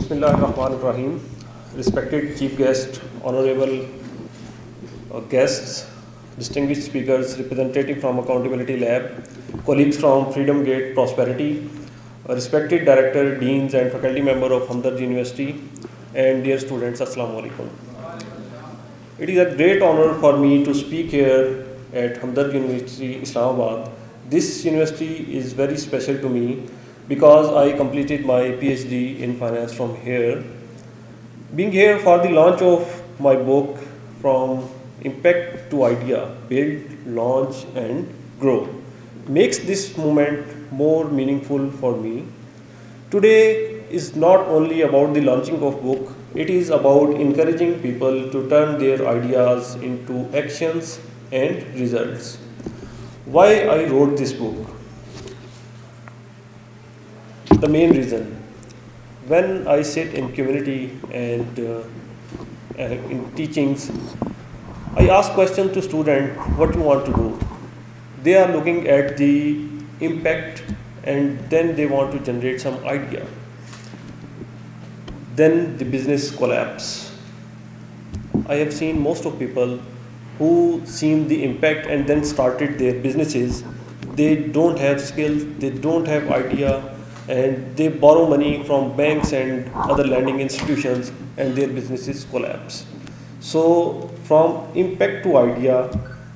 Bismillahirrahmanirrahim. Respected chief guest, honorable guests, distinguished speakers, representative from Accountability Lab, colleagues from Freedom Gate Prosperity, respected director, deans and faculty member of Hamdard University, and dear students, Assalamu alaikum. It is a great honor for me to speak here at Hamdard University, Islamabad. This university is very special to me because I completed my PhD in finance from here. Being here for the launch of my book, From Impact to Idea, Build, Launch and Grow, makes this moment more meaningful for me. Today is not only about the launching of book, it is about encouraging people to turn their ideas into actions and results. Why I wrote this book? The main reason, when I sit in community and in teachings, I ask questions to students, what you want to do? They are looking at the impact and then they want to generate some idea. Then the business collapse. I have seen most of people who seen the impact and then started their businesses. They don't have skills, they don't have idea, and they borrow money from banks and other lending institutions and their businesses collapse. So from impact to idea,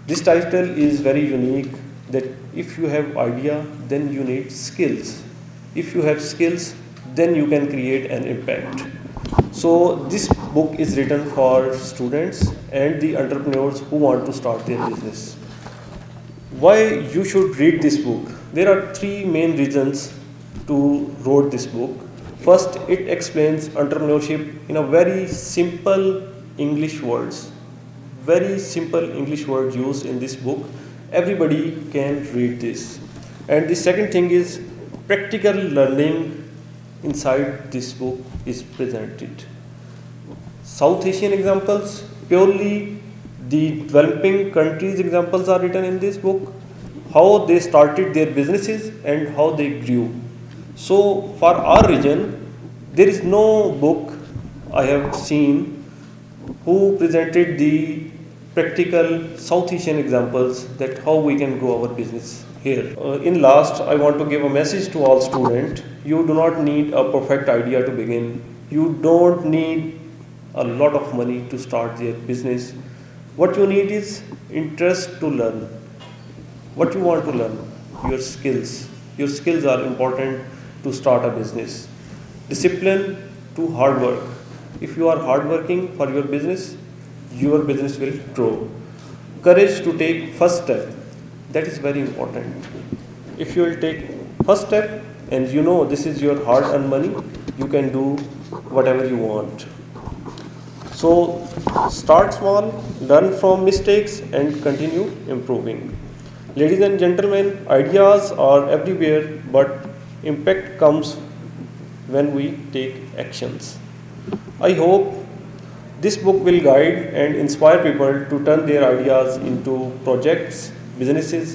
this title is very unique, that if you have idea, then you need skills. If you have skills, then you can create an impact. So this book is written for students and the entrepreneurs who want to start their business. Why you should read this book? There are three main reasons to wrote this book. First, it explains entrepreneurship in a very simple English words. Very simple English words used in this book. Everybody can read this. And the second thing is practical learning inside this book is presented. South Asian examples, purely the developing countries examples are written in this book, how they started their businesses and how they grew. So for our region, there is no book I have seen who presented the practical South Asian examples that how we can grow our business here. In last, I want to give a message to all students. You do not need a perfect idea to begin. You don't need a lot of money to start your business. What you need is interest to learn. What you want to learn? Your skills. Your skills are important to start a business. Discipline to hard work. If you are hardworking for your business will grow. Courage to take first step. That is very important. If you will take first step and you know this is your hard-earned money, you can do whatever you want. So start small, learn from mistakes and continue improving. Ladies and gentlemen, ideas are everywhere, but impact comes when we take actions. I hope this book will guide and inspire people to turn their ideas into projects, businesses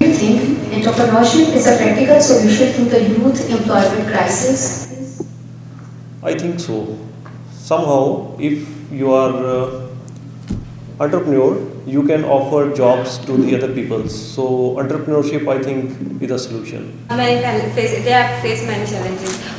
Do you think entrepreneurship is a practical solution to the youth employment crisis? I think so. Somehow, if you are entrepreneur, you can offer jobs to the other people. So entrepreneurship, I think, is a solution. They have faced many challenges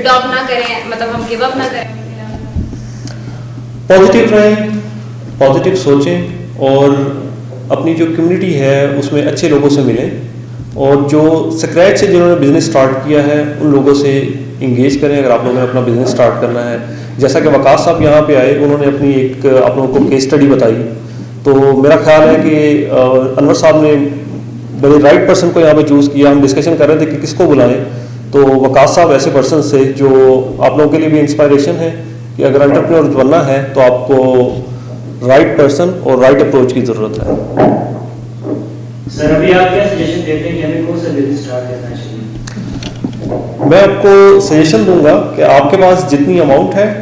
adapt نہ کریں, مطلب ہم give up نہ کریں. Positive رہیں, positive سوچیں, اور اپنی جو کمیونٹی ہے اس میں اچھے لوگوں سے ملیں, اور جو سکریچ سے جنہوں نے بزنس اسٹارٹ کیا ہے ان لوگوں سے انگیج کریں اگر آپ لوگوں نے اپنا بزنس اسٹارٹ کرنا ہے. جیسا کہ وقاص صاحب یہاں پہ آئے, انہوں نے اپنی ایک آپ لوگوں کو کیس اسٹڈی بتائی, تو میرا خیال ہے کہ انور صاحب نے بڑے رائٹ پرسن کو یہاں پہ چوز کیا. ہم ڈسکشن کر رہے تھے کہ کس کو بلائیں, تو وقاص صاحب ایسے پرسن سے جو آپ لوگوں کے لیے بھی انسپائریشن ہے کہ اگر انٹرپرینور بننا ہے تو آپ کو رائٹ پرسن اور رائٹ اپروچ کی ضرورت ہے. سر ابھی آپ کیا سجیشن دیتے ہیں کہ ہمیں کون سا بزنس اسٹارٹ کرنا چاہیے؟ میں آپ کو سجیشن دوں گا کہ آپ کے پاس جتنی اماؤنٹ ہے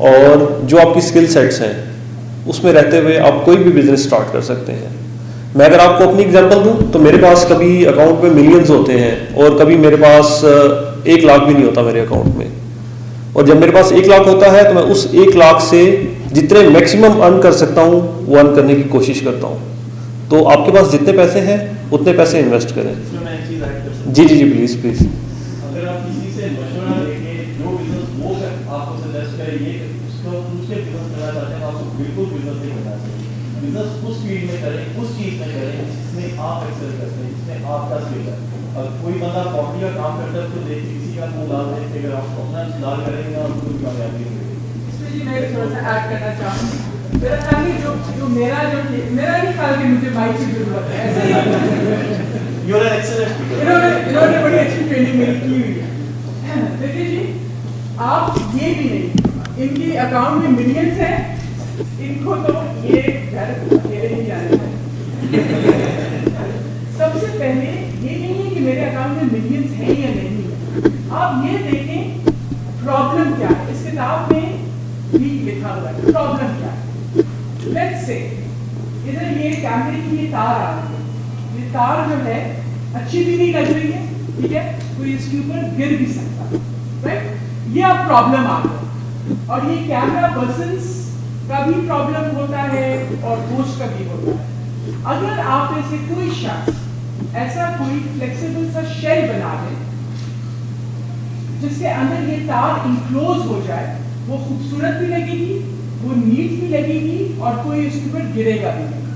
اور جو آپ کی اسکل سیٹس ہیں اس میں رہتے ہوئے آپ کوئی بھی بزنس اسٹارٹ کر سکتے ہیں. میں اگر آپ کو اپنی ایگزامپل دوں تو میرے پاس کبھی اکاؤنٹ میں ملینز ہوتے ہیں اور کبھی میرے پاس 1 لاکھ بھی نہیں ہوتا میرے اکاؤنٹ میں. اور جب میرے پاس 1 لاکھ ہوتا ہے تو میں اس 1 لاکھ سے جتنے میکسیمم ارن کر سکتا ہوں وہ ارن کرنے کی کوشش کرتا ہوں. تو آپ کے پاس جتنے پیسے ہیں اتنے پیسے انویسٹ کریں. جی جی جی پلیز پلیز. اگر آپ کسی سے مشورہ لے کے جو بزنس وہ آپ کو سجیسٹ کرے یہ اس کو اس کے بزنس کرنا چاہتے ہیں, آپ کو بالکل بزنس نہیں کرنا چاہیے. بزنس اس فیلڈ میں کریں, اس چیز میں کریں جس میں آپ ایکسل کرتے ہیں, جس میں آپ کا اسکل ہے. اگر کوئی بندہ پاپٹی کا کام کرتا ہے تو دیکھ کسی کا منہ لال دیکھ کے اگر آپ اپنا سدھار کریں گے آپ کو کامیابی ملے گی. اس میں جی میں تھوڑا سا ایڈ کرنا چاہوں گی. میرا خیال ہے جو میرا نہیں خیال کہ مجھے بائک کی ضرورت ہے, ایسا ہی انہوں نے بڑی اچھی ٹریننگ میری کی ہوئی ہے. دیکھیے جی آپ یہ بھی نہیں, ان کی اکاؤنٹ میں ملینس ہیں, ان کو تو یہ گھر اکیلے نہیں جانے ہیں. سب سے پہلے یہ نہیں ہے کہ میرے اکاؤنٹ میں ملینس ہیں یا نہیں ہے, آپ یہ دیکھیں پرابلم کیا ہے. اس کتاب میں بھی لکھا ہوا ہے پرابلم کیا ہے. لیٹس سے ادھر یہ کیمرے کی یہ تار آ رہی ہے, یہ تار جو ہے اچھی بھی نہیں لگ رہی ہے, ٹھیک ہے, کوئی اس کے اوپر گر بھی سکتا ہے, رائٹ. یہ اب پرابلم آ گئی, اور یہ کیمرا پرسنس کا بھی پرابلم ہوتا ہے اور ہوسٹ کا بھی ہوتا ہے. اگر آپ میں سے کوئی شخص ایسا کوئی فلیکسیبل سا شیل بنا دے جس کے اندر یہ تار انکلوز ہو جائے, وہ خوبصورت بھی لگے گی, وہ نیٹ بھی لگے گی, اور کوئی اس کے اوپر گرے گا بھی نہیں.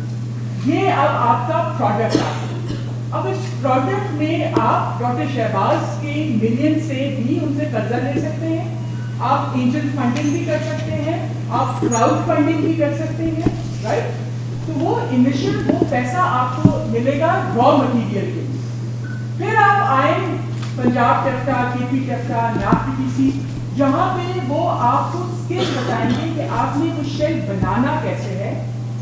یہ اب آپ کا پروڈکٹ آ گیا. اب اس پروڈکٹ میں آپ ڈاکٹر شہباز کے ملین سے بھی ان سے قرضہ لے سکتے ہیں, آپ اینجل فنڈنگ بھی کر سکتے ہیں, آپ کراؤڈ فنڈنگ بھی کر سکتے ہیں, رائٹ. تو وہ انیشل وہ پیسہ آپ کو ملے گا را مٹیریل کے. پھر آپ آئیں پنجاب ٹیفٹا, کے پی ٹیفٹا, ناپ پی ٹی سی, جہاں پہ وہ آپ کو اسکل بتائیں گے کہ آپ نے وہ شیل بنانا کیسے ہے,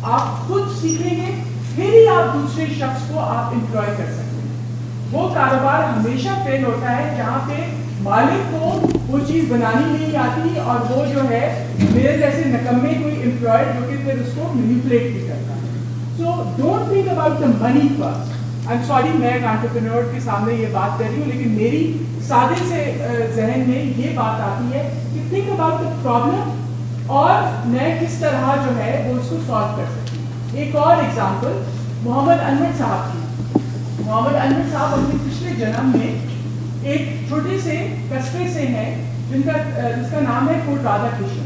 آپ خود سیکھیں گے, پھر ہی آپ دوسرے شخص کو آپ امپلوائے کر سکتے ہیں. وہ کاروبار ہمیشہ فیل ہوتا ہے جہاں پہ مالک کو وہ چیز بنانی نہیں آتی اور وہ جو ہے میرے جیسے نکمے کوئی امپلائے جو کہ پھر اس کو مینیپولیٹ بھی کرتا ہے. So don't think about the money first. I am sorry میں ایک انٹرپرینور کے سامنے یہ بات کر رہی ہوں, لیکن میری سادے سے ذہن میں یہ بات آتی ہے کہ تھنک اباؤٹ دا پرابلم اور میں کس طرح جو ہے وہ اس کو سالو کر سکتی ہوں. ایک اور ایگزامپل محمد انور صاحب کی. محمد انور صاحب اپنے پچھلے جنم میں ایک چھوٹے سے قصبے سے ہیں جس کا نام ہے کوٹ رادھا کرشن.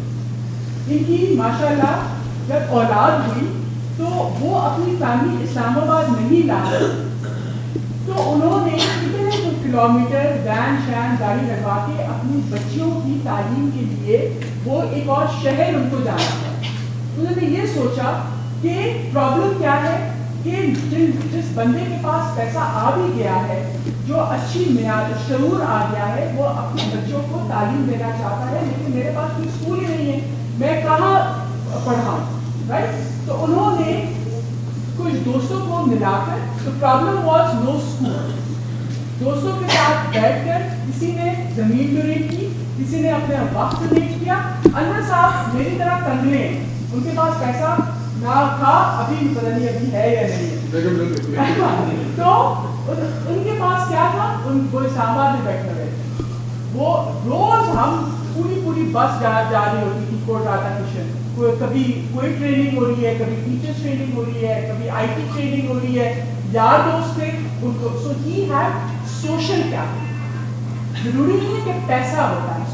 ان کی ماشاءاللہ جب اولاد ہوئی تو وہ اپنی فیملی اسلام آباد نہیں لائی, تو انہوں نے کتنے کلومیٹر وین شین گاڑی لگوا کے اپنی بچیوں کی تعلیم کے لیے وہ ایک اور شہر ان کو جانا ہے. انہوں نے یہ سوچا کہ پرابلم کیا ہے کہ جس بندے کے پاس پیسہ آ بھی گیا ہے, جو اچھی شعور آ گیا ہے, وہ اپنے بچوں کو تعلیم دینا چاہتا ہے, لیکن میرے پاس کوئی اسکول ہی نہیں ہے, میں کہاں پڑھاؤں, رائٹ. تو انہوں نے کچھ دوستوں کو ملا کر, تو پرابلم واز نو اسکول, دوستوں کے ساتھ بیٹھ کر کسی نے زمین ڈونیٹ کی, کسی نے اپنا وقت ڈونیٹ کیا. انور صاحب میری طرح کنگلے ہیں, ان کے پاس پیسہ نہ تھا, ابھی پتہ نہیں ابھی ہے یا نہیں, تو ان کے پاس کیا تھا, وہ اسلام آباد میں بیٹھے ہوئے تھے. وہ روز ہم پوری بس جا رہی ہوتی تھی کوٹ رادھا کرشن, کبھی کوئی ٹریننگ ہو رہی ہے, کبھی ٹیچرس ٹریننگ ہو رہی ہے, کبھی آئی ٹی ٹریننگ ہو رہی ہے, یار دوست تھے ان کو. سو ہی ہیڈ سوشل کیپٹل. ضروری نہیں ہے کہ پیسہ ہوتا ہے,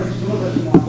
25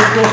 1-2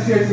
SCIC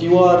QR